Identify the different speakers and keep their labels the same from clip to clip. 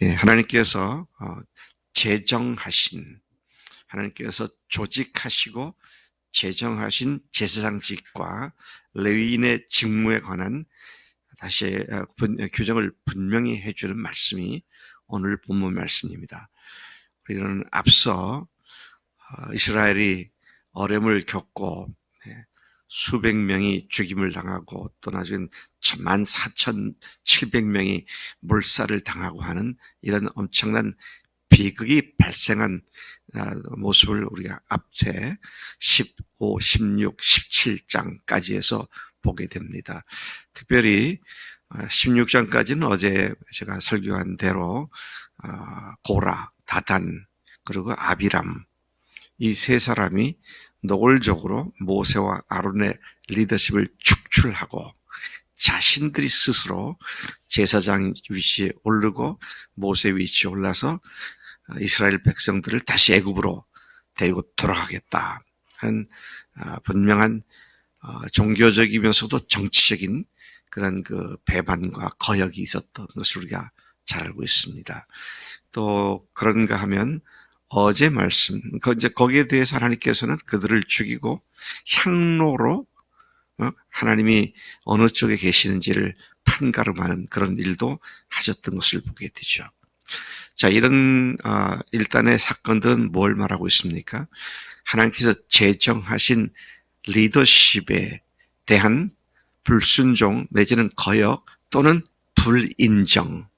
Speaker 1: 하나님께서 제정하신, 하나님께서 조직하시고 제정하신 제사장직과 레위인의 직무에 관한 다시 규정을 분명히 해주는 말씀이 오늘 본문 말씀입니다. 우리는 앞서 이스라엘이 어려움을 겪고 수백 명이 죽임을 당하고 또 나중에 14,700명이 몰살을 당하고 하는 이런 엄청난 비극이 발생한 모습을 우리가 앞에 15, 16, 17장까지 해서 보게 됩니다. 특별히 16장까지는 어제 제가 설교한 대로 고라, 다단, 그리고 아비람, 이 세 사람이 노골적으로 모세와 아론의 리더십을 축출하고 자신들이 스스로 제사장 위치에 오르고 모세 위치에 올라서 이스라엘 백성들을 다시 애굽으로 데리고 돌아가겠다 하는 분명한 종교적이면서도 정치적인 그런 그 배반과 거역이 있었던 것을 우리가 잘 알고 있습니다. 또 그런가 하면 어제 말씀, 이제 거기에 대해서 하나님께서는 그들을 죽이고 향로로 하나님이 어느 쪽에 계시는지를 판가름하는 그런 일도 하셨던 것을 보게 되죠. 자, 이런 일단의 사건들은 뭘 말하고 있습니까? 하나님께서 제정하신 리더십에 대한 불순종 내지는 거역 또는 불인정.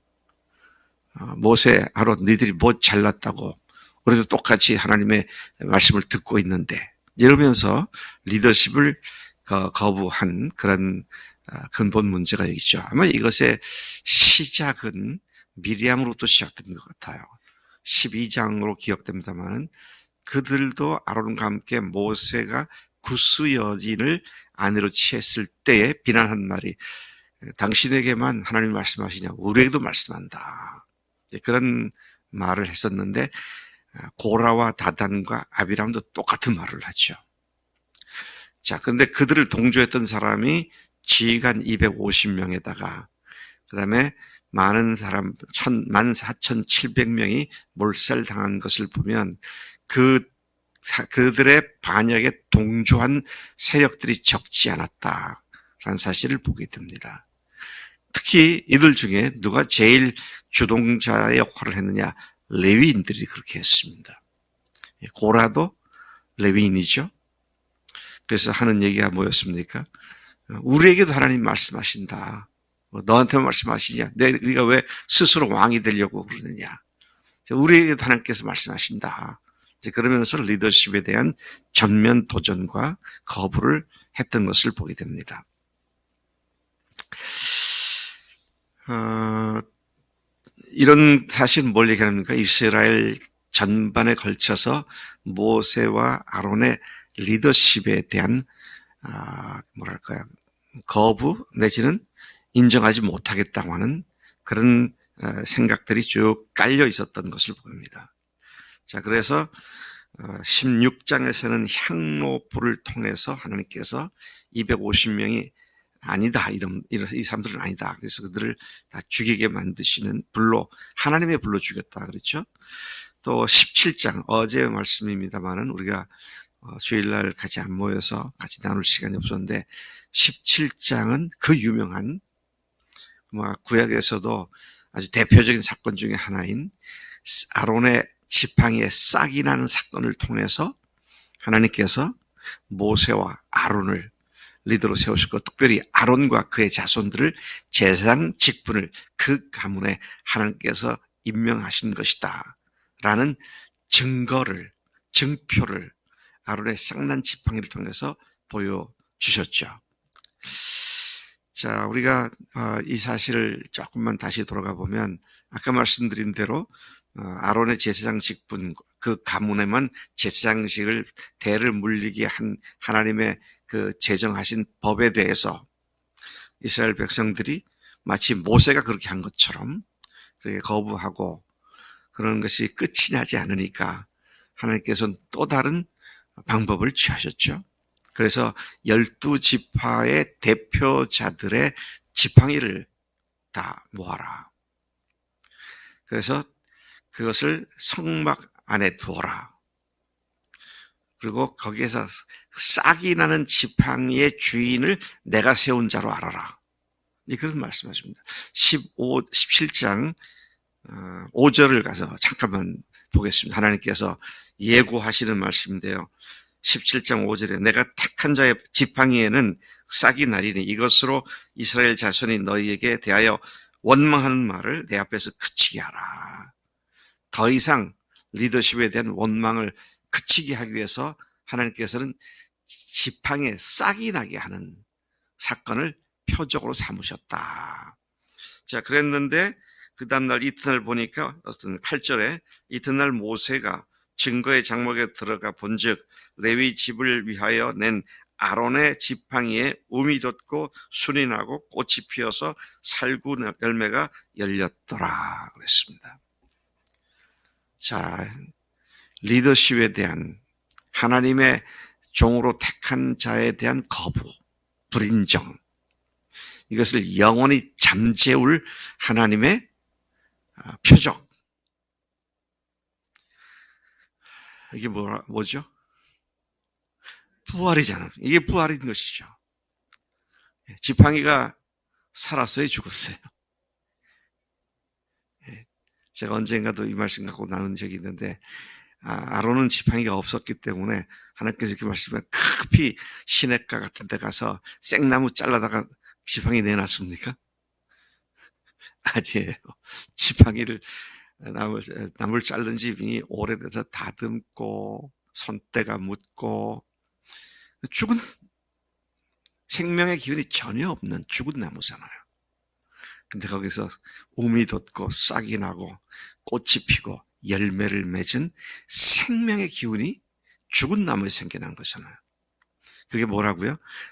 Speaker 1: 모세, 아론, 너희들이 뭐 잘났다고 우리도 똑같이 하나님의 말씀을 듣고 있는데 이러면서 리더십을 거부한 그런 근본 문제가 있죠. 아마 이것의 시작은 미리암으로부터 시작된 것 같아요. 12장으로 기억됩니다만은 그들도 아론과 함께 모세가 구스 여인을 아내로 취했을 때에 비난한 말이 당신에게만 하나님이 말씀하시냐고 우리에게도 말씀한다. 그런 말을 했었는데 고라와 다단과 아비람도 똑같은 말을 하죠. 자, 그런데 그들을 동조했던 사람이 지휘관 250명에다가 그 다음에 많은 사람 14,700명이 몰살당한 것을 보면 그들의 반역에 동조한 세력들이 적지 않았다라는 사실을 보게 됩니다. 특히 이들 중에 누가 제일 주동자의 역할을 했느냐? 레위인들이 그렇게 했습니다. 고라도 레위인이죠. 그래서 하는 얘기가 뭐였습니까? 우리에게도 하나님 말씀하신다. 너한테만 말씀하시냐? 네가 왜 스스로 왕이 되려고 그러느냐? 우리에게도 하나님께서 말씀하신다. 그러면서 리더십에 대한 전면 도전과 거부를 했던 것을 보게 됩니다. 이런 사실은 뭘 얘기합니까? 이스라엘 전반에 걸쳐서 모세와 아론의 리더십에 대한 거부 내지는 인정하지 못하겠다고 하는 그런 생각들이 쭉 깔려 있었던 것을 보입니다. 자, 그래서 16장에서는 향로불을 통해서 하나님께서 250명이 아니다. 이 사람들은 아니다. 그래서 그들을 다 죽이게 만드시는 불로, 하나님의 불로 죽였다. 그렇죠? 또 17장, 어제의 말씀입니다만은 우리가 주일날 같이 안 모여서 같이 나눌 시간이 없었는데 17장은 그 유명한 구약에서도 아주 대표적인 사건 중에 하나인 아론의 지팡이에 싹이 나는 사건을 통해서 하나님께서 모세와 아론을 리더로 세우시고 특별히 아론과 그의 자손들을 제사장 직분을 그 가문에 하나님께서 임명하신 것이다 라는 증표를 아론의 쌍난 지팡이를 통해서 보여주셨죠. 자, 우리가 이 사실을 조금만 다시 돌아가 보면 아까 말씀드린 대로 아론의 제사장 직분, 그 가문에만 제사장직을 대를 물리게 한 하나님의 그 제정하신 법에 대해서 이스라엘 백성들이 마치 모세가 그렇게 한 것처럼 그렇게 거부하고 그런 것이 끝이 나지 않으니까 하나님께서는 또 다른 방법을 취하셨죠. 그래서 12지파의 대표자들의 지팡이를 다 모아라. 그래서 그것을 성막 안에 두어라. 그리고 거기에서 싹이 나는 지팡이의 주인을 내가 세운 자로 알아라. 그런 말씀하십니다. 17장 5절을 가서 잠깐만 보겠습니다. 하나님께서 예고하시는 말씀인데요. 17장 5절에 내가 택한 자의 지팡이에는 싹이 나리니 이것으로 이스라엘 자손이 너희에게 대하여 원망하는 말을 내 앞에서 그치게 하라. 더 이상 리더십에 대한 원망을 그치게 하기 위해서 하나님께서는 지팡이에 싹이 나게 하는 사건을 표적으로 삼으셨다. 자, 그랬는데 그 다음날 이튿날 보니까 어떤 8절에 이튿날 모세가 증거의 장막에 들어가 본즉 레위 집을 위하여 낸 아론의 지팡이에 um이 돋고 순이 나고 꽃이 피어서 살구 열매가 열렸더라 그랬습니다. 자, 리더십에 대한 하나님의 종으로 택한 자에 대한 거부, 불인정, 이것을 영원히 잠재울 하나님의 표적. 이게 뭐죠? 부활이잖아요. 이게 부활인 것이죠. 지팡이가 살았어요, 죽었어요? 제가 언젠가도 이 말씀 갖고 나눈 적이 있는데, 아론은 지팡이가 없었기 때문에 하나님께서 이렇게 말씀하시면 급히 시냇가 같은 데 가서 생나무 잘라다가 지팡이 내놨습니까? 아니에요. 지팡이를 나무를 자른 집이 오래돼서 다듬고 손때가 묻고 죽은 생명의 기운이 전혀 없는 죽은 나무잖아요. 근데 거기서 um이 돋고 싹이 나고 꽃이 피고 열매를 맺은 생명의 기운이 죽은 나무에 생겨난 거잖아요. 그게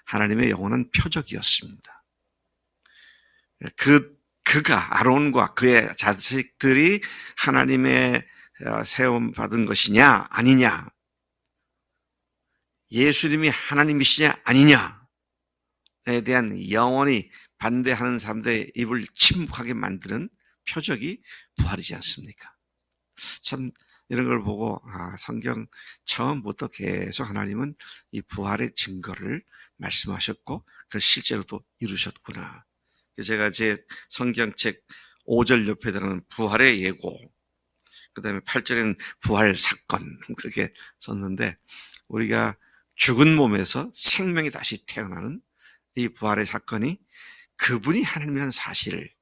Speaker 1: 하나님의 영원한 표적이었습니다. 그가 아론과 그의 자식들이 하나님의 세움 받은 것이냐 아니냐, 예수님이 하나님이시냐 아니냐에 대한 영원히 반대하는 사람들의 입을 침묵하게 만드는 표적이 부활이지 않습니까? 참 이런 걸 보고 성경 처음부터 계속 하나님은 이 부활의 증거를 말씀하셨고 그걸 실제로 또 이루셨구나. 제가 제 성경책 5절 옆에다가는 부활의 예고, 그 다음에 8절에는 부활 사건 그렇게 썼는데, 우리가 죽은 몸에서 생명이 다시 태어나는 이 부활의 사건이 그분이 하나님이라는 사실을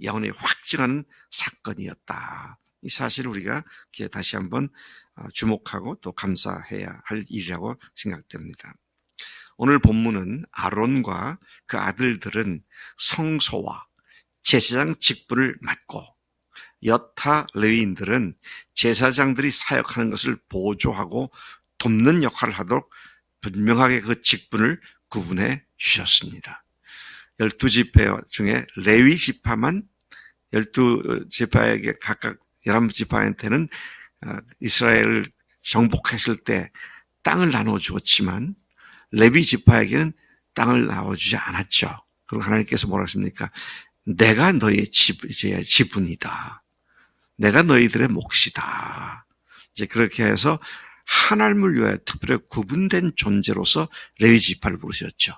Speaker 1: 영원히 확증하는 사건이었다. 이 사실을 우리가 다시 한번 주목하고 또 감사해야 할 일이라고 생각됩니다. 오늘 본문은 아론과 그 아들들은 성소와 제사장 직분을 맡고 여타 레위인들은 제사장들이 사역하는 것을 보조하고 돕는 역할을 하도록 분명하게 그 직분을 구분해 주셨습니다. 12지파 중에 레위 지파만 12지파에게 각각 11지파한테는 이스라엘을 정복했을 때 땅을 나눠 주었지만 레위 지파에게는 땅을 나눠주지 않았죠. 그리고 하나님께서 뭐라 하십니까? 내가 너희의 지분이다. 내가 너희들의 몫이다. 이제 그렇게 해서 하나님을 위하여 특별히 구분된 존재로서 레위 지파를 부르셨죠.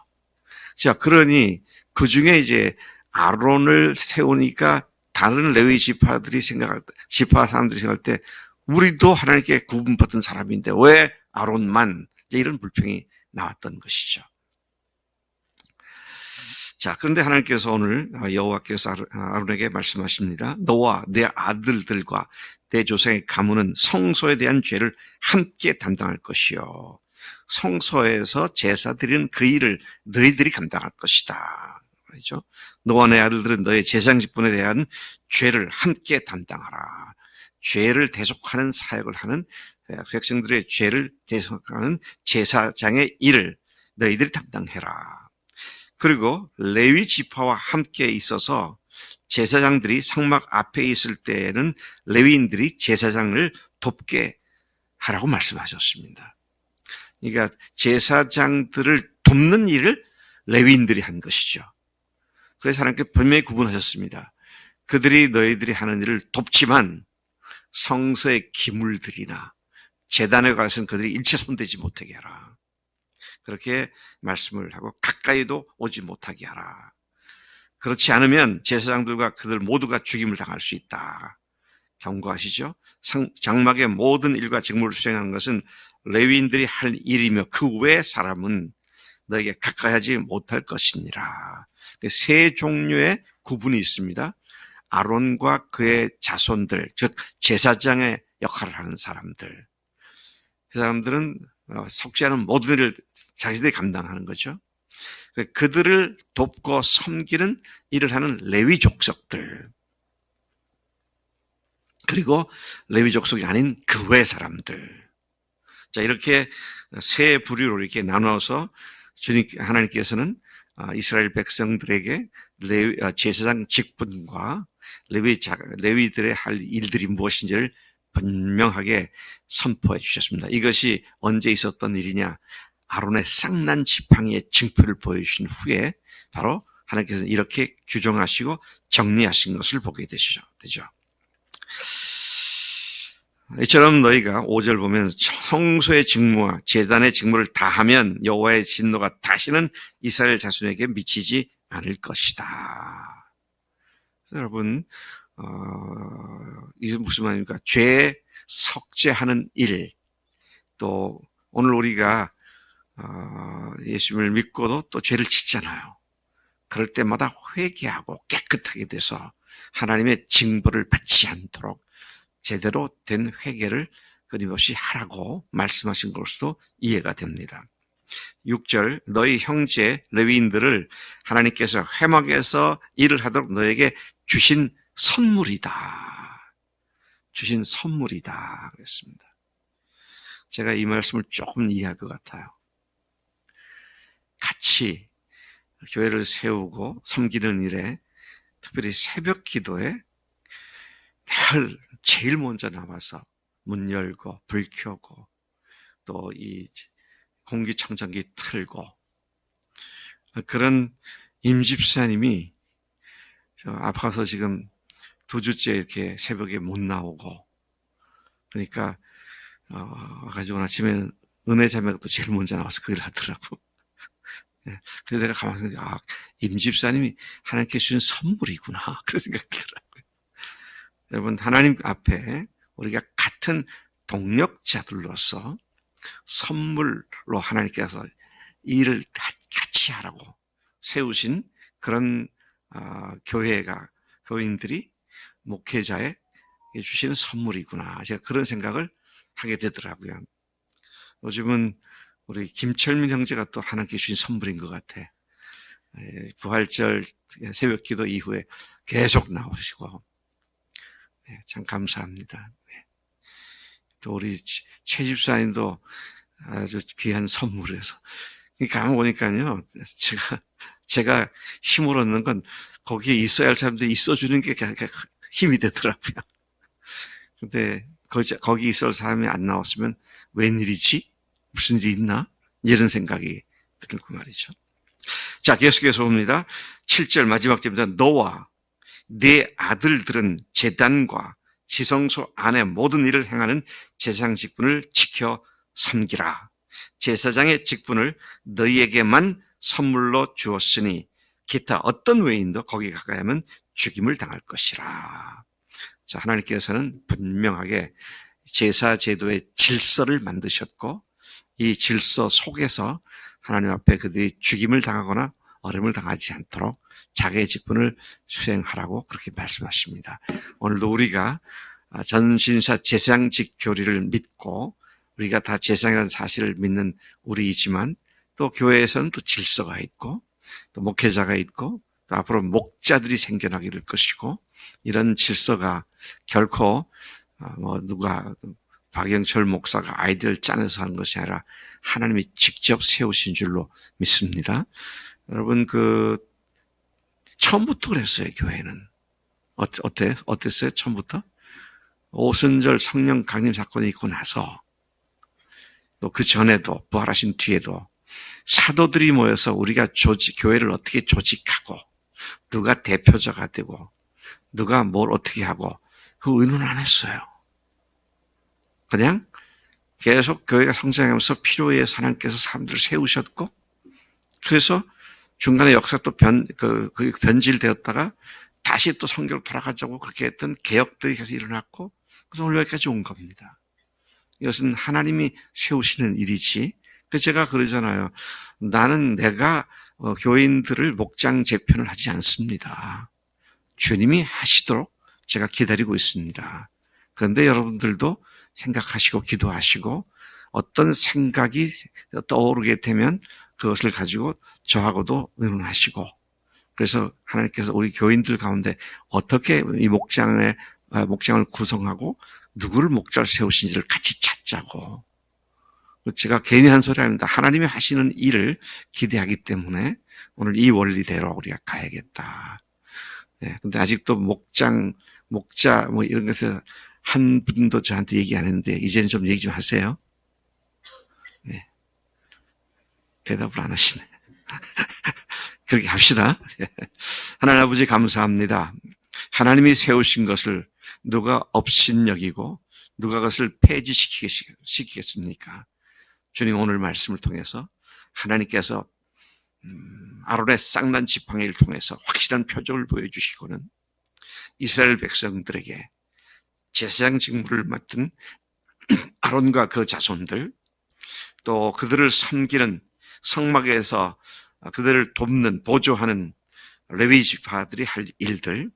Speaker 1: 자, 그러니 그 중에 이제 아론을 세우니까 다른 레위 지파들이 지파 사람들이 생각할 때 우리도 하나님께 구분받은 사람인데 왜 아론만, 이제 이런 불평이 나왔던 것이죠. 자, 그런데 하나님께서 오늘 여호와께서 아론에게 말씀하십니다. 너와 내 아들들과 내 조상의 가문은 성소에 대한 죄를 함께 담당할 것이요. 성소에서 제사 드리는 그 일을 너희들이 감당할 것이다. 그렇죠? 너와 내 아들들은 너의 제사장 직분에 대한 죄를 함께 담당하라. 죄를 대속하는 사역을 하는 백성들의 죄를 대속하는 제사장의 일을 너희들이 담당해라. 그리고 레위 지파와 함께 있어서 제사장들이 성막 앞에 있을 때에는 레위인들이 제사장을 돕게 하라고 말씀하셨습니다. 그러니까 제사장들을 돕는 일을 레위인들이 한 것이죠. 그래서 하나님께 분명히 구분하셨습니다. 그들이 너희들이 하는 일을 돕지만 성서의 기물들이나 제단에 가서는 그들이 일체 손대지 못하게 하라. 그렇게 말씀을 하고 가까이도 오지 못하게 하라. 그렇지 않으면 제사장들과 그들 모두가 죽임을 당할 수 있다. 경고하시죠. 장막의 모든 일과 직무를 수행하는 것은 레위인들이 할 일이며 그 외의 사람은 너에게 가까이 하지 못할 것이니라. 세 종류의 구분이 있습니다. 아론과 그의 자손들, 즉 제사장의 역할을 하는 사람들. 그 사람들은 속지 않은 모든 일을 자기들이 감당하는 거죠. 그들을 돕고 섬기는 일을 하는 레위 족속들, 그리고 레위 족속이 아닌 그 외 사람들. 자, 이렇게 세 부류로 이렇게 나눠서 하나님께서는 이스라엘 백성들에게 제사장 직분과 레위들의 할 일들이 무엇인지를 분명하게 선포해 주셨습니다. 이것이 언제 있었던 일이냐? 아론의 쌍난 지팡이의 징표를 보여주신 후에 바로 하나님께서는 이렇게 규정하시고 정리하신 것을 보게 되죠. 이처럼 너희가 5절 보면 성소의 직무와 제단의 직무를 다하면 여호와의 진노가 다시는 이스라엘 자손에게 미치지 않을 것이다. 여러분, 이게 무슨 말입니까? 죄 석죄하는 일, 또 오늘 우리가 예수님을 믿고도 또 죄를 짓잖아요. 그럴 때마다 회개하고 깨끗하게 돼서 하나님의 징벌을 받지 않도록 제대로 된 회개를 끊임없이 하라고 말씀하신 것으로 이해가 됩니다. 6절, 너희 형제 레위인들을 하나님께서 회막에서 일을 하도록 너에게 주신 선물이다. 주신 선물이다 그랬습니다. 제가 이 말씀을 조금 이해할 것 같아요. 같이 교회를 세우고 섬기는 일에, 특별히 새벽 기도에 늘 제일 먼저 나와서 문 열고 불 켜고 또 이 공기청정기 틀고, 그런 임집사님이 아파서 지금 2주째 이렇게 새벽에 못 나오고, 그러니까 가지고 아침에 은혜 자매가 또 제일 먼저 나와서 그 일을 하더라고. 그래서 내가 가만히 생각해, 임집사님이 하나님께 주신 선물이구나, 그런 생각이 들더라고요. 여러분, 하나님 앞에 우리가 같은 동력자들로서 선물로 하나님께서 일을 같이 하라고 세우신 그런 교인들이 목회자에 주시는 선물이구나, 제가 그런 생각을 하게 되더라고요. 요즘은 우리 김철민 형제가 또 하나님께 주신 선물인 것 같아. 부활절 새벽 기도 이후에 계속 나오시고, 참 감사합니다. 또 우리 최 집사님도 아주 귀한 선물을 해서, 가만 보니까요, 제가 힘을 얻는 건 거기에 있어야 할 사람들이 있어주는 게 힘이 되더라고요. 근데 거기 있을 사람이 안 나왔으면 웬일이지? 무슨 일이 있나? 이런 생각이 들고 말이죠. 자, 계속해서 봅니다. 7절 마지막 절입니다. 너와 네 아들들은 제단과 지성소 안에 모든 일을 행하는 제사장 직분을 지켜 섬기라. 제사장의 직분을 너희에게만 선물로 주었으니 기타 어떤 외인도 거기 가까이 하면 죽임을 당할 것이라. 자, 하나님께서는 분명하게 제사 제도의 질서를 만드셨고, 이 질서 속에서 하나님 앞에 그들이 죽임을 당하거나 어려움을 당하지 않도록 자기의 직분을 수행하라고 그렇게 말씀하십니다. 오늘도 우리가 전신사 제사장직 교리를 믿고 우리가 다 제사장이라는 사실을 믿는 우리이지만, 또 교회에서는 또 질서가 있고 또 목회자가 있고 또 앞으로 목자들이 생겨나게 될 것이고, 이런 질서가 결코 누가 박영철 목사가 아이디어를 짜내서 하는 것이 아니라 하나님이 직접 세우신 줄로 믿습니다. 여러분, 처음부터 그랬어요, 교회는. 어땠어요, 처음부터? 오순절 성령 강림 사건이 있고 나서, 또 그 전에도, 부활하신 뒤에도 사도들이 모여서 우리가 교회를 어떻게 조직하고, 누가 대표자가 되고, 누가 뭘 어떻게 하고 그 의논 안 했어요. 그냥 계속 교회가 성장하면서 필요에 의해서 하나님께서 사람들을 세우셨고, 그래서 중간에 역사 또 변질되었다가 다시 또 성경으로 돌아가자고 그렇게 했던 개혁들이 계속 일어났고, 그래서 오늘 여기까지 온 겁니다. 이것은 하나님이 세우시는 일이지. 그래서 제가 그러잖아요. 나는 내가 교인들을 목장 재편을 하지 않습니다. 주님이 하시도록 제가 기다리고 있습니다. 그런데 여러분들도 생각하시고 기도하시고 어떤 생각이 떠오르게 되면 그것을 가지고 저하고도 의논하시고, 그래서 하나님께서 우리 교인들 가운데 어떻게 이 목장을 구성하고 누구를 목자를 세우신지를 같이 찾자고. 제가 괜히 한 소리 아닙니다. 하나님이 하시는 일을 기대하기 때문에 오늘 이 원리대로 우리가 가야겠다. 네, 근데 아직도 목자 뭐 이런 것을 한 분도 저한테 얘기 안 했는데 이제는 좀 얘기 좀 하세요. 네. 대답을 안 하시네. 그렇게 합시다. 하나님 아버지 감사합니다. 하나님이 세우신 것을 누가 업신여기고 누가 그것을 폐지시키겠습니까? 주님, 오늘 말씀을 통해서 하나님께서 아론의 쌍난 지팡이를 통해서 확실한 표적을 보여주시고는 이스라엘 백성들에게 제사장 직무를 맡은 아론과 그 자손들, 또 그들을 섬기는 성막에서 그들을 돕는 보조하는 레위 지파들이 할 일들,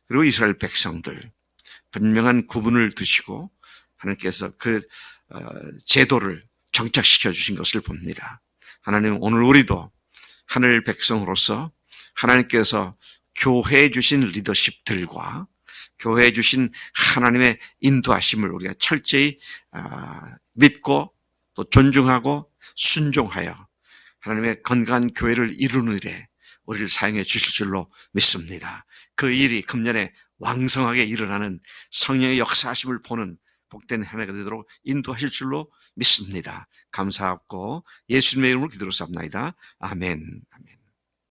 Speaker 1: 그리고 이스라엘 백성들 분명한 구분을 두시고 하나님께서 그 제도를 정착시켜 주신 것을 봅니다. 하나님, 오늘 우리도 하늘 백성으로서 하나님께서 교회해 주신 리더십들과 교회해 주신 하나님의 인도하심을 우리가 철저히 믿고 또 존중하고 순종하여 하나님의 건강한 교회를 이루는 일에 우리를 사용해 주실 줄로 믿습니다. 그 일이 금년에 왕성하게 일어나는 성령의 역사하심을 보는 복된 한 해가 되도록 인도하실 줄로 믿습니다. 감사하고 예수님의 이름으로 기도로 쌉나이다. 아멘. 아멘.